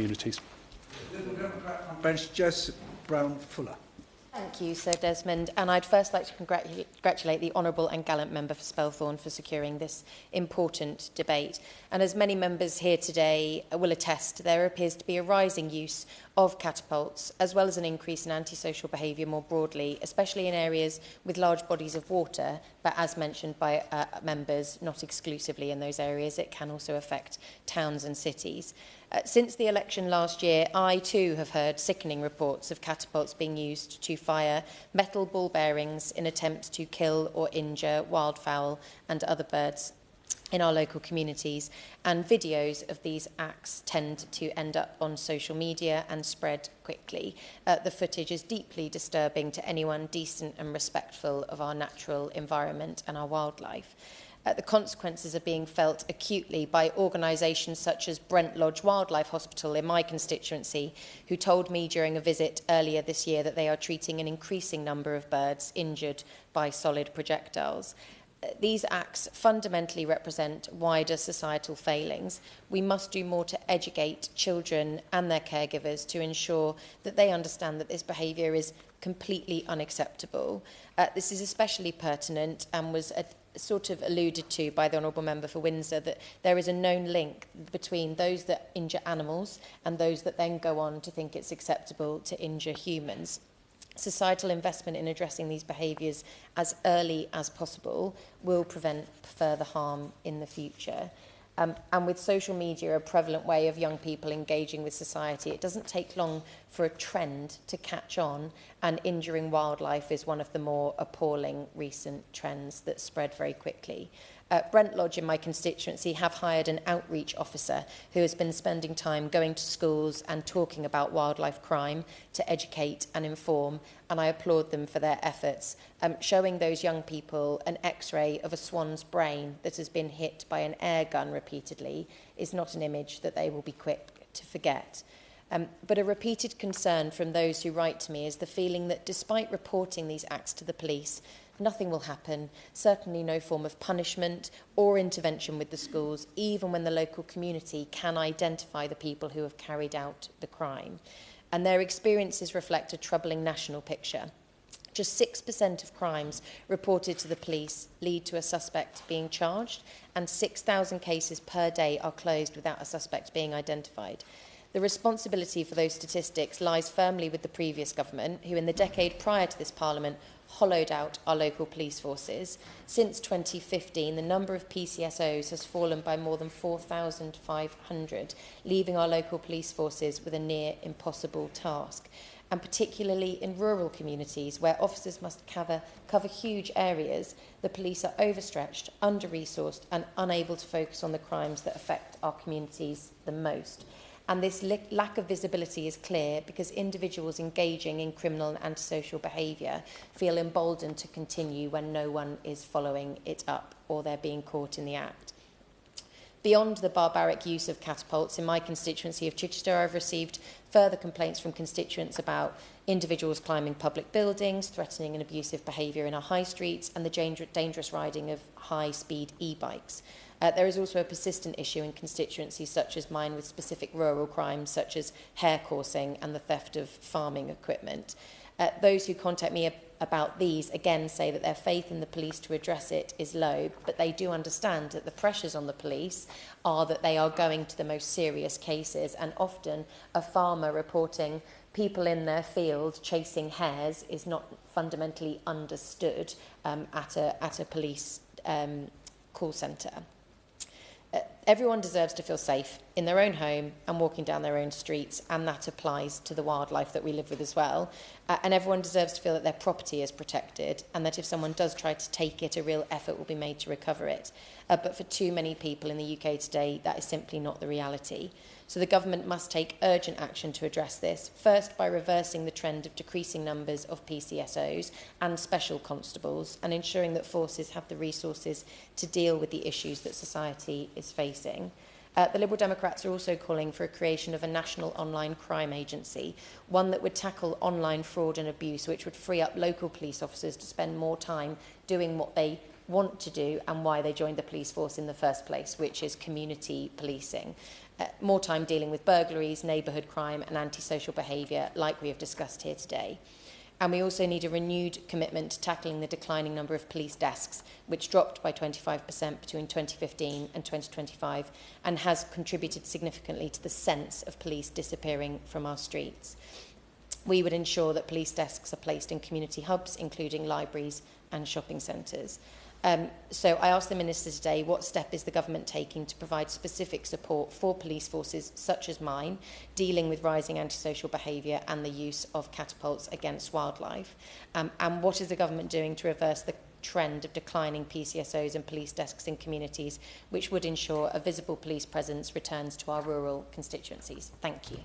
communities. Liberal Democrat on bench, Jess Brown-Fuller. Thank you, Sir Desmond. And I'd first like to congratulate the honourable and gallant member for Spelthorne for securing this important debate. And as many members here today will attest, there appears to be a rising use of catapults, as well as an increase in antisocial behaviour more broadly, especially in areas with large bodies of water. But as mentioned by members, not exclusively in those areas, it can also affect towns and cities. Since the election last year, I too have heard sickening reports of catapults being used to fire metal ball bearings in attempts to kill or injure wildfowl and other birds in our local communities, and videos of these acts tend to end up on social media and spread quickly. The footage is deeply disturbing to anyone decent and respectful of our natural environment and our wildlife. The consequences are being felt acutely by organisations such as Brent Lodge Wildlife Hospital in my constituency, who told me during a visit earlier this year that they are treating an increasing number of birds injured by solid projectiles. These acts fundamentally represent wider societal failings. We must do more to educate children and their caregivers to ensure that they understand that this behaviour is completely unacceptable. This is especially pertinent and was sort of alluded to by the Honourable Member for Windsor, that there is a known link between those that injure animals and those that then go on to think it's acceptable to injure humans. Societal investment in addressing these behaviours as early as possible will prevent further harm in the future. And with social media a prevalent way of young people engaging with society, it doesn't take long for a trend to catch on, and injuring wildlife is one of the more appalling recent trends that spread very quickly. Brent Lodge in my constituency have hired an outreach officer who has been spending time going to schools and talking about wildlife crime to educate and inform, and I applaud them for their efforts. Showing those young people an x-ray of a swan's brain that has been hit by an air gun repeatedly is not an image that they will be quick to forget. But a repeated concern from those who write to me is the feeling that despite reporting these acts to the police, nothing will happen, certainly no form of punishment or intervention with the schools, even when the local community can identify the people who have carried out the crime. And their experiences reflect a troubling national picture. Just 6% of crimes reported to the police lead to a suspect being charged, and 6,000 cases per day are closed without a suspect being identified. The responsibility for those statistics lies firmly with the previous government, who in the decade prior to this Parliament hollowed out our local police forces. Since 2015, the number of PCSOs has fallen by more than 4,500, leaving our local police forces with a near impossible task. And particularly in rural communities where officers must cover huge areas, the police are overstretched, under-resourced and unable to focus on the crimes that affect our communities the most. And this lack of visibility is clear because individuals engaging in criminal and antisocial behaviour feel emboldened to continue when no one is following it up or they're being caught in the act. Beyond the barbaric use of catapults, in my constituency of Chichester, I've received further complaints from constituents about individuals climbing public buildings, threatening and abusive behaviour in our high streets, and the dangerous riding of high-speed e-bikes. There is also a persistent issue in constituencies such as mine with specific rural crimes such as hare coursing and the theft of farming equipment. Those who contact me about these again say that their faith in the police to address it is low, but they do understand that the pressures on the police are that they are going to the most serious cases, and often a farmer reporting people in their field chasing hares is not fundamentally understood at a police call centre. Everyone deserves to feel safe in their own home and walking down their own streets, and that applies to the wildlife that we live with as well. And everyone deserves to feel that their property is protected, and that if someone does try to take it, a real effort will be made to recover it. But for too many people in the UK today, that is simply not the reality. So the government must take urgent action to address this, first by reversing the trend of decreasing numbers of PCSOs and special constables, and ensuring that forces have the resources to deal with the issues that society is facing. The Liberal Democrats are also calling for a creation of a national online crime agency, one that would tackle online fraud and abuse, which would free up local police officers to spend more time doing what they want to do and why they joined the police force in the first place, which is community policing. More time dealing with burglaries, neighbourhood crime and antisocial behaviour, like we have discussed here today. And we also need a renewed commitment to tackling the declining number of police desks, which dropped by 25% between 2015 and 2025 and has contributed significantly to the sense of police disappearing from our streets. We would ensure that police desks are placed in community hubs, including libraries and shopping centres. So I asked the Minister today, what step is the government taking to provide specific support for police forces such as mine, dealing with rising antisocial behaviour and the use of catapults against wildlife? And what is the government doing to reverse the trend of declining PCSOs and police desks in communities, which would ensure a visible police presence returns to our rural constituencies? Thank you.